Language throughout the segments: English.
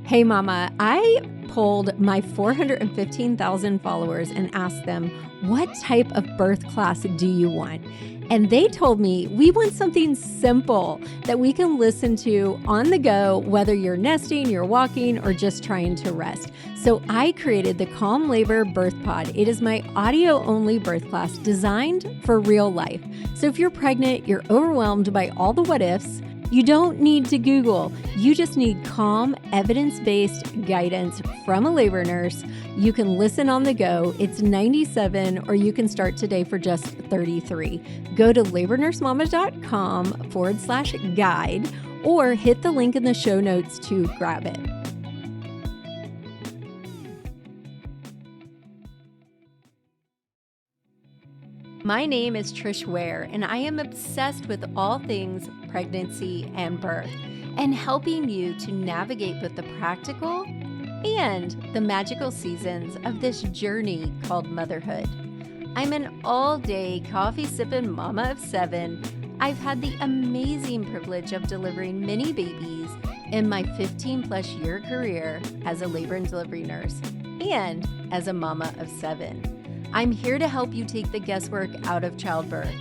Hey mama, I polled my 415,000 followers and asked them, what type of birth class do you want? And they told me we want something simple that we can listen to on the go, whether you're nesting, you're walking, or just trying to rest. So I created the Calm Labor Birth Pod. It is my audio-only birth class designed for real life. So if you're pregnant, you're overwhelmed by all the what ifs, you don't need to Google. You just need calm, evidence-based guidance from a labor nurse. You can listen on the go. It's $97, or you can start today for just $33. Go to labornursemama.com/guide or hit the link in the show notes to grab it. My name is Trish Ware, and I am obsessed with all things pregnancy and birth, and helping you to navigate both the practical and the magical seasons of this journey called motherhood. I'm an all-day coffee-sipping mama of 7. I've had the amazing privilege of delivering many babies in my 15-plus year career as a labor and delivery nurse and as a mama of 7. I'm here to help you take the guesswork out of childbirth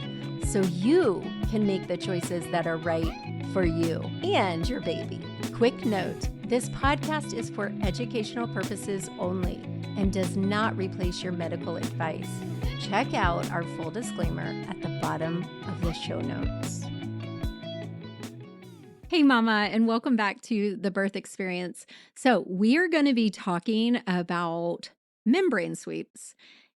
so you can make the choices that are right for you and your baby. Quick note, this podcast is for educational purposes only and does not replace your medical advice. Check out our full disclaimer at the bottom of the show notes. Hey mama, and welcome back to the birth experience. So we are going to be talking about membrane sweeps.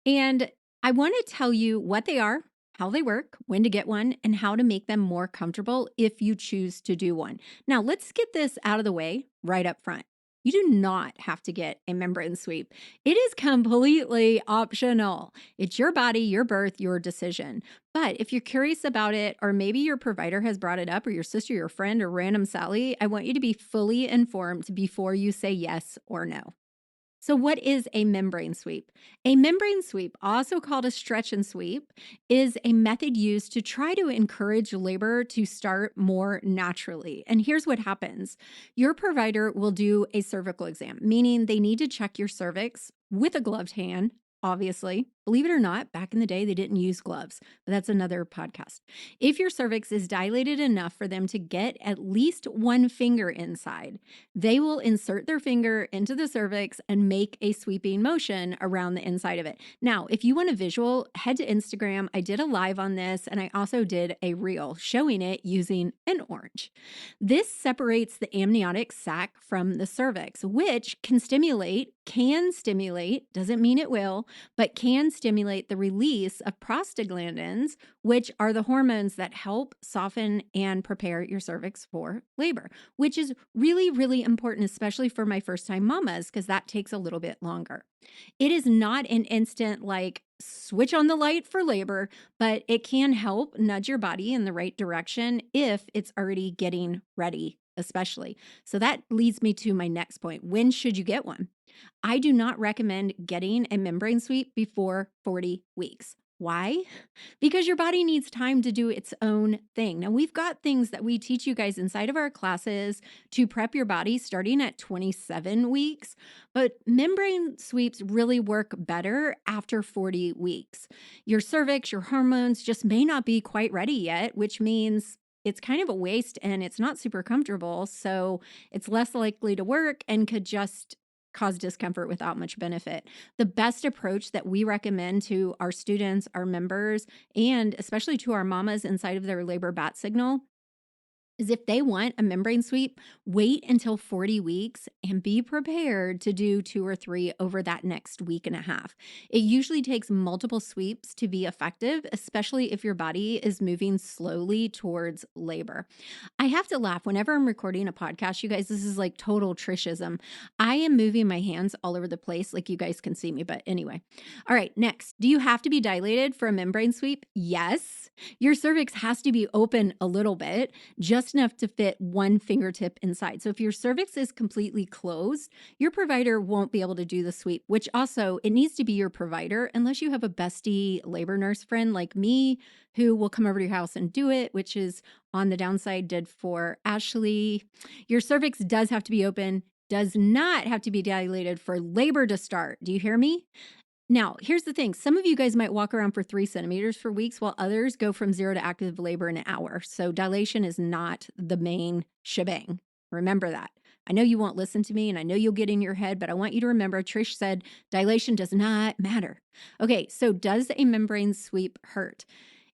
And I want to tell you what they are, how they work, when to get one, and how to make them more comfortable if you choose to do one. Now, let's get this out of the way right up front. You do not have to get a membrane sweep. It is completely optional. It's your body, your birth, your decision. But if you're curious about it, or maybe your provider has brought it up, or your sister, your friend, or random Sally, I want you to be fully informed before you say yes or no. So what is a membrane sweep? A membrane sweep, also called a stretch and sweep, is a method used to try to encourage labor to start more naturally. And here's what happens. Your provider will do a cervical exam, meaning they need to check your cervix with a gloved hand, obviously. Believe it or not, back in the day, they didn't use gloves, but that's another podcast. If your cervix is dilated enough for them to get at least one finger inside, they will insert their finger into the cervix and make a sweeping motion around the inside of it. Now, if you want a visual, head to Instagram. I did a live on this, and I also did a reel showing it using an orange. This separates the amniotic sac from the cervix, which can stimulate, doesn't mean it will, but can stimulate the release of prostaglandins, which are the hormones that help soften and prepare your cervix for labor, which is really, really important, especially for my first-time mamas, because that takes a little bit longer. It is not an instant like switch on the light for labor, but it can help nudge your body in the right direction if it's already getting ready, especially. So that leads me to my next point. When should you get one? I do not recommend getting a membrane sweep before 40 weeks. Why? Because your body needs time to do its own thing. Now, we've got things that we teach you guys inside of our classes to prep your body starting at 27 weeks, but membrane sweeps really work better after 40 weeks. Your cervix, your hormones just may not be quite ready yet, which means it's kind of a waste and it's not super comfortable. So it's less likely to work and could just cause discomfort without much benefit. The best approach that we recommend to our students, our members, and especially to our mamas inside of their labor bat signal is if they want a membrane sweep, wait until 40 weeks and be prepared to do 2 or 3 over that next week and a half. It usually takes multiple sweeps to be effective, especially if your body is moving slowly towards labor. I have to laugh whenever I'm recording a podcast, you guys. This is like total Trishism. I am moving my hands all over the place, like you guys can see me, but anyway. All right, next. Do you have to be dilated for a membrane sweep? Yes. Your cervix has to be open a little bit, just enough to fit one fingertip inside. So if your cervix is completely closed, your provider won't be able to do the sweep, which also it needs to be your provider unless you have a bestie labor nurse friend like me who will come over to your house and do it, which is on the downside did for Ashley. Your cervix does have to be open. does not have to be dilated for labor to start. Do you hear me? Now, here's the thing. Some of you guys might walk around for 3 centimeters for weeks, while others go from 0 to active labor in an hour. So dilation is not the main shebang. Remember that. I know you won't listen to me and I know you'll get in your head, but I want you to remember Trish said dilation does not matter. Okay, so does a membrane sweep hurt?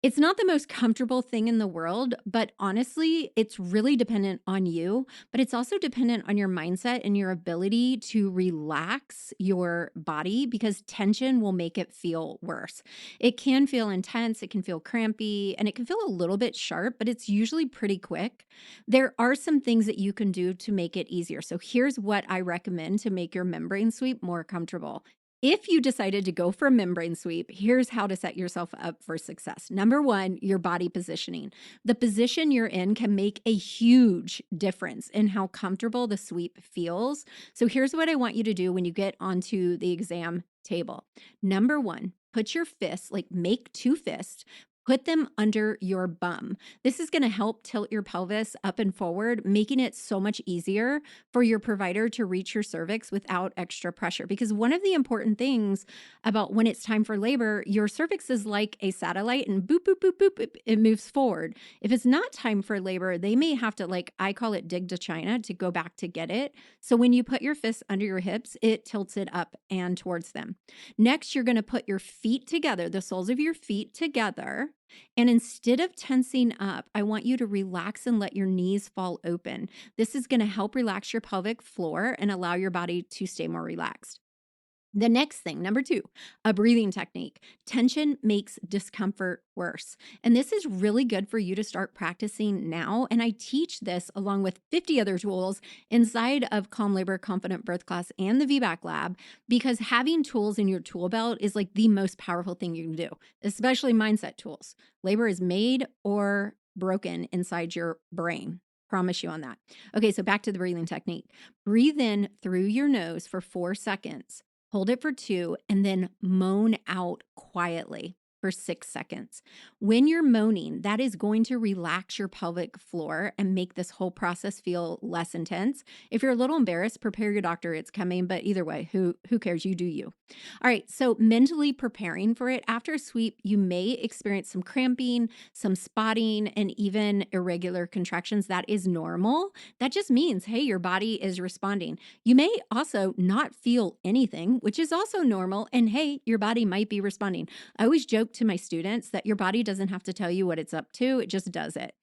It's not the most comfortable thing in the world, but honestly, it's really dependent on you, but it's also dependent on your mindset and your ability to relax your body because tension will make it feel worse. It can feel intense, it can feel crampy, and it can feel a little bit sharp, but it's usually pretty quick. There are some things that you can do to make it easier. So here's what I recommend to make your membrane sweep more comfortable. If you decided to go for a membrane sweep, here's how to set yourself up for success. Number one, your body positioning. The position you're in can make a huge difference in how comfortable the sweep feels. So here's what I want you to do when you get onto the exam table. Number one, put your fists, like make 2 fists, put them under your bum. This is going to help tilt your pelvis up and forward, making it so much easier for your provider to reach your cervix without extra pressure. Because one of the important things about when it's time for labor, your cervix is like a satellite and boop, boop, boop, boop, it moves forward. If it's not time for labor, they may have to, like, I call it dig to China to go back to get it. So when you put your fists under your hips, it tilts it up and towards them. Next, you're going to put your feet together, the soles of your feet together. And instead of tensing up, I want you to relax and let your knees fall open. This is going to help relax your pelvic floor and allow your body to stay more relaxed. The next thing, number 2, a breathing technique. Tension makes discomfort worse. And this is really good for you to start practicing now. And I teach this along with 50 other tools inside of Calm Labor Confident Birth Class and the VBAC Lab, because having tools in your tool belt is like the most powerful thing you can do, especially mindset tools. Labor is made or broken inside your brain. Promise you on that. Okay, so back to the breathing technique. Breathe in through your nose for 4 seconds. Hold it for 2, and then moan out quietly for 6 seconds. When you're moaning, that is going to relax your pelvic floor and make this whole process feel less intense. If you're a little embarrassed, prepare your doctor. It's coming, but either way, who cares? You do you. All right, so mentally preparing for it. After a sweep, you may experience some cramping, some spotting, and even irregular contractions. That is normal. That just means, hey, your body is responding. You may also not feel anything, which is also normal. And hey, your body might be responding. I always joke to my students that your body doesn't have to tell you what it's up to. It just does it.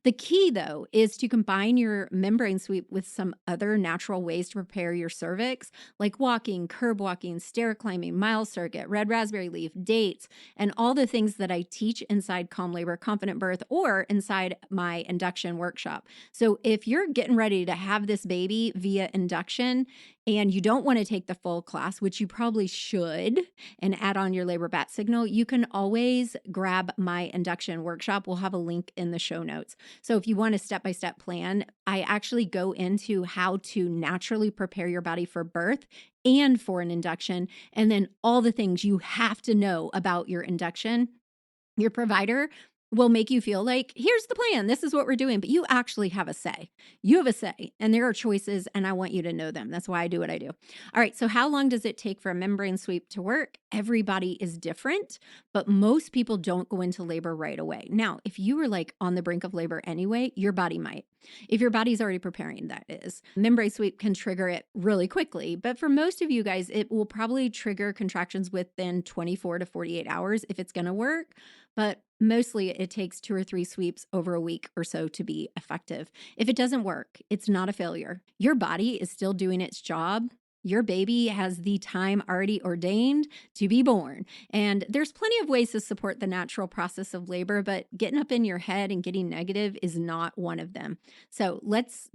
The key, though, is to combine your membrane sweep with some other natural ways to prepare your cervix, like walking, curb walking, stair climbing, mile circuit, red raspberry leaf, dates, and all the things that I teach inside Calm Labor Confident Birth or inside my induction workshop. So if you're getting ready to have this baby via induction and you don't want to take the full class, which you probably should, and add on your labor bat signal, you can always grab my induction workshop. We'll have a link in the show notes. So if you want a step-by-step plan, I actually go into how to naturally prepare your body for birth and for an induction, and then all the things you have to know about your induction. Your provider will make you feel like, here's the plan, this is what we're doing, but you actually have a say. You have a say, and there are choices, and I want you to know them. That's why I do what I do. All right, so how long does it take for a membrane sweep to work? Everybody is different, but most people don't go into labor right away. Now, if you were like on the brink of labor anyway, your body might. If your body's already preparing, that is. Membrane sweep can trigger it really quickly, but for most of you guys, it will probably trigger contractions within 24 to 48 hours if it's going to work. But mostly it takes 2 or 3 sweeps over a week or so to be effective. If it doesn't work, it's not a failure. Your body is still doing its job. Your baby has the time already ordained to be born. And there's plenty of ways to support the natural process of labor, but getting up in your head and getting negative is not one of them. So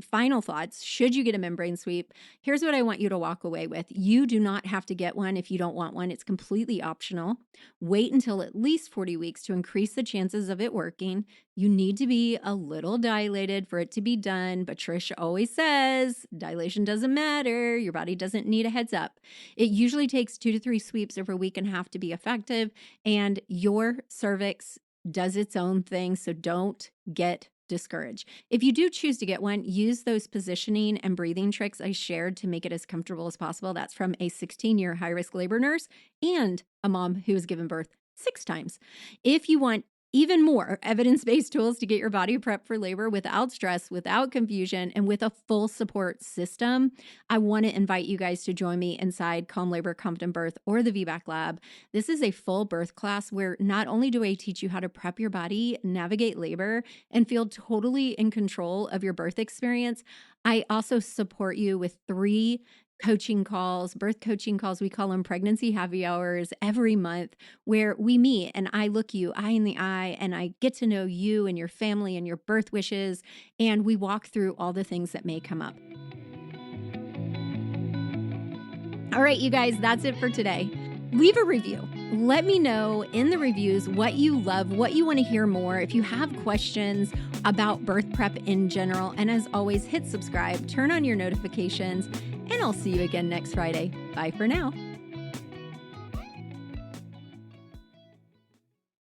final thoughts. Should you get a membrane sweep? Here's what I want you to walk away with. You do not have to get one if you don't want one. It's completely optional. Wait until at least 40 weeks to increase the chances of it working. You need to be a little dilated for it to be done, but Trish always says dilation doesn't matter. Your body doesn't need a heads up. It usually takes 2 to 3 sweeps over a week and a half to be effective, and your cervix does its own thing, so don't get discourage. If you do choose to get one, use those positioning and breathing tricks I shared to make it as comfortable as possible. That's from a 16-year high-risk labor nurse and a mom who has given birth 6 times. If you want even more evidence-based tools to get your body prepped for labor without stress, without confusion, and with a full support system, I want to invite you guys to join me inside Calm Labor, Confident Birth, or the VBAC Lab. This is a full birth class where not only do I teach you how to prep your body, navigate labor, and feel totally in control of your birth experience, I also support you with 3 coaching calls, birth coaching calls. We call them pregnancy happy hours every month, where we meet and I look you eye in the eye and I get to know you and your family and your birth wishes. And we walk through all the things that may come up. All right, you guys, that's it for today. Leave a review. Let me know in the reviews what you love, what you want to hear more. If you have questions about birth prep in general, and as always, hit subscribe, turn on your notifications, and I'll see you again next Friday. Bye for now.